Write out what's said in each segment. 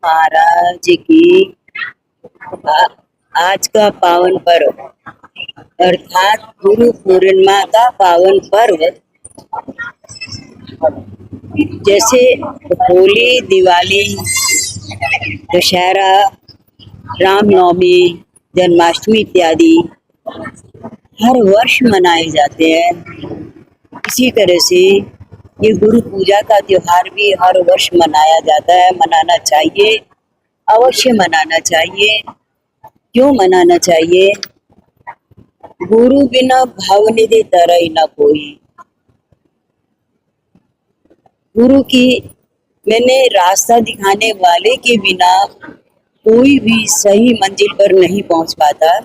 महाराज की आज का पावन पर्व अर्थात गुरु पूर्णिमा का पावन पर्व, जैसे होली, दिवाली, दशहरा, रामनवमी, जन्माष्टमी इत्यादि हर वर्ष मनाए जाते हैं। इसी तरह से ये गुरु पूजा का त्योहार भी हर वर्ष मनाया जाता है। मनाना चाहिए, अवश्य मनाना चाहिए। क्यों मनाना चाहिए? गुरु बिना भावनिधि तरई न कोई। गुरु की मैंने रास्ता दिखाने वाले के बिना कोई भी सही मंजिल पर नहीं पहुंच पाता,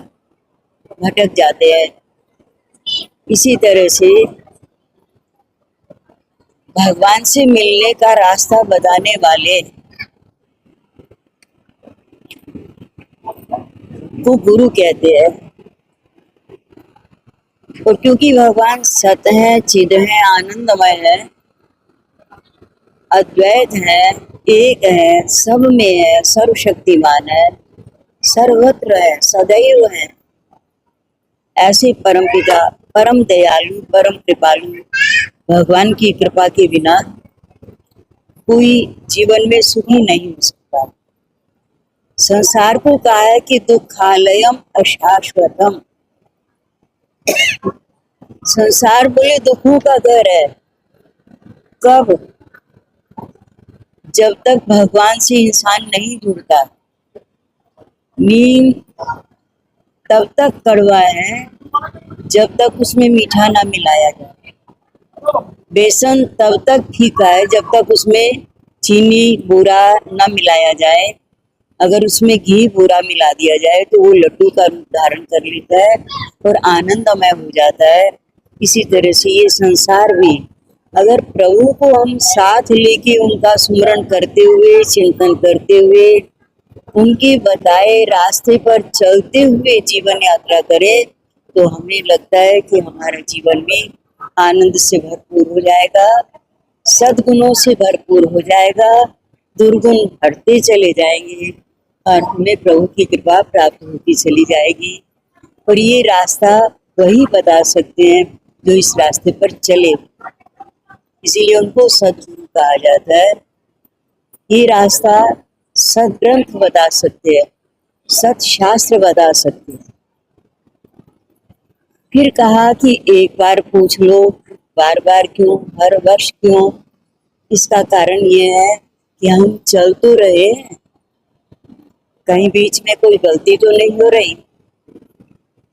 भटक जाते हैं। इसी तरह से भगवान से मिलने का रास्ता बताने वाले को गुरु कहते हैं। और क्योंकि भगवान सत है, चिद है, आनंदमय है, अद्वैत है, एक है, सब में है, सर्वशक्तिमान है, सर्वत्र है, सदैव है, ऐसे परम पिता, परम दयालु, परम कृपालु भगवान की कृपा के बिना कोई जीवन में सुखी नहीं हो सकता। संसार को कहा है कि दुखालयम अशाश्वतम। संसार बोले दुखों का घर है। कब? जब तक भगवान से इंसान नहीं जुड़ता। नीम तब तक कड़वा है जब तक उसमें मीठा ना मिलाया जाए। बेसन तब तक फीका है जब तक उसमें चीनी बूरा ना मिलाया जाए। अगर उसमें घी बूरा मिला दिया जाए तो वो लड्डू का रूप धारण कर लेता है और आनंदमय हो जाता है। इसी तरह से ये संसार भी, अगर प्रभु को हम साथ लेके उनका स्मरण करते हुए, चिंतन करते हुए, उनके बताए रास्ते पर चलते हुए जीवन यात्रा करें तो हमें लगता है कि हमारा जीवन में आनंद से भरपूर हो जाएगा, सद्गुणों से भरपूर हो जाएगा, दुर्गुण हटते चले जाएंगे और हमें प्रभु की कृपा प्राप्त होती चली जाएगी। और ये रास्ता वही बता सकते हैं जो इस रास्ते पर चले, इसीलिए उनको सद्गुरु कहा जाता है। ये रास्ता सदग्रंथ बता सकते हैं, सत्शास्त्र बता सकते हैं। फिर कहा कि एक बार पूछ लो, बार बार क्यों, हर वर्ष क्यों? इसका कारण ये है कि हम चल तो रहे हैं, कहीं बीच में कोई गलती तो नहीं हो रही।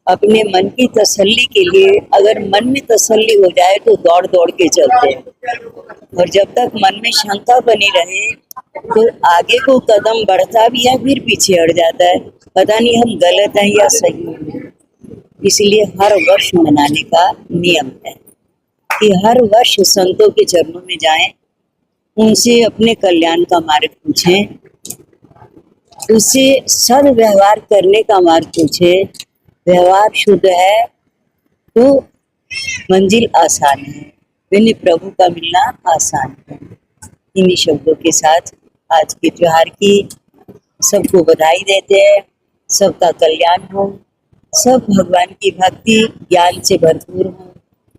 अपने मन की तसल्ली के लिए अगर मन में तसल्ली हो जाए तो दौड़ दौड़ के चलते हैं, और जब तक मन में शंका बनी रहे तो आगे को कदम बढ़ता भी है, फिर पीछे हट जाता है, पता नहीं हम गलत हैं या सही हैं। इसलिए हर वर्ष मनाने का नियम है कि हर वर्ष संतों के चरणों में जाएं, उनसे अपने कल्याण का मार्ग पूछें, उससे सद्व्यवहार करने का मार्ग पूछें। व्यवहार शुद्ध है तो मंजिल आसान है, बिन प्रभु का मिलना आसान है। इन्हीं शब्दों के साथ आज के त्योहार की सबको बधाई देते हैं। सबका कल्याण हो, सब भगवान की भक्ति ज्ञान से भरपूर हो,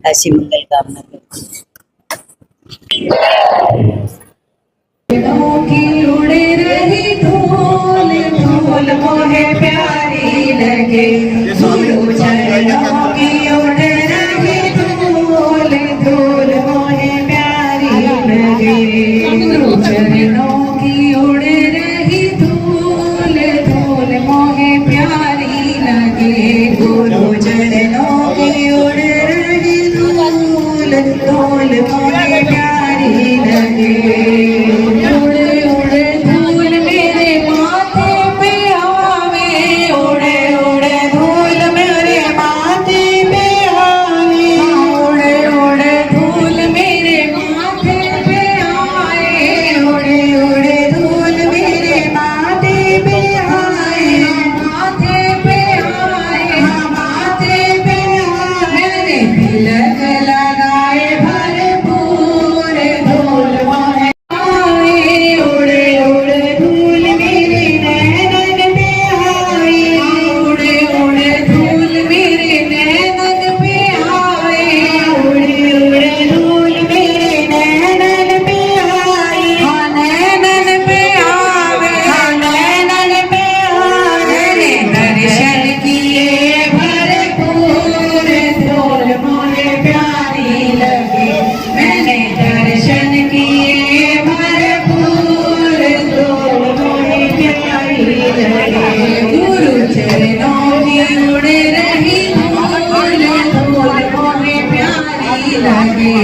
ऐसी मंगल कामना करते हैं। मोहे प्यारी लगे, गुरु चरणों की उड़ रही धूल, धूल मोहे प्यारी लगे, गुरु चरणों की उड़ रही धूल, धूल मोहे प्यारी लगे, गुरु चरणों की उड़ रही धूल, धूल मोहे प्यारी लगे।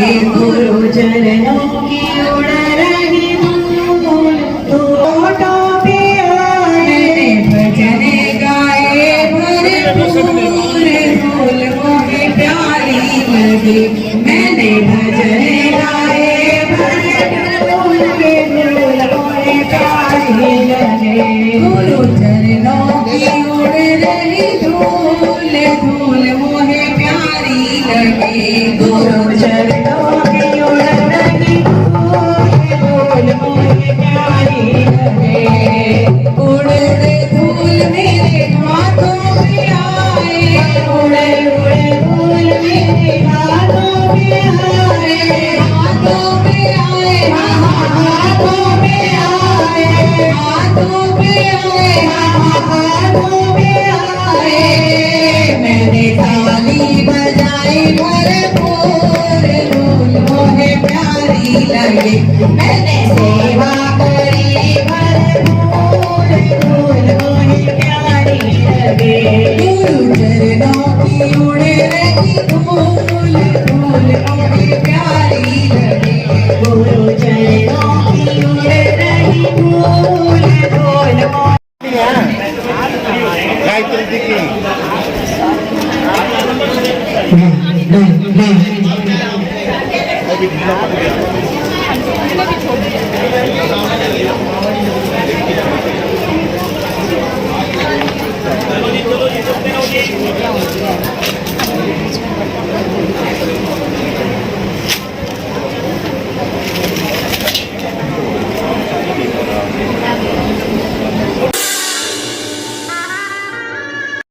गुरु चरणों की उड़ रही धूल होठों पे आए भजन गाए भरपूर धूल मोहे प्यारी लगी मैंने भजन गाए भरपूर धूल मोहे प्यारी लगे गुरु चरणों की उड़ रही धूल धूल मोहे प्यारी लगे गुरु चरणों की उड़ रही धूल मोहे प्यारी लगे उड़े धूल मेरे हाथों पे आए उड़े उड़े धूल मेरे हाथों पे आए हाथों पे आए हाथों पे आए हाथों पे आए हाथों पे आए मैंने ताली बजाई भरपूर धूल मोहे प्यारी लगे मैंने सेवा करी भरपूर धूल मोहे प्यारी लगे गुरु चरणों की उड़ रही धूल धूल मोहे प्यारी लगे गुरु चरणों की उड़ रही धूल धूल गायत्री जी की मोहे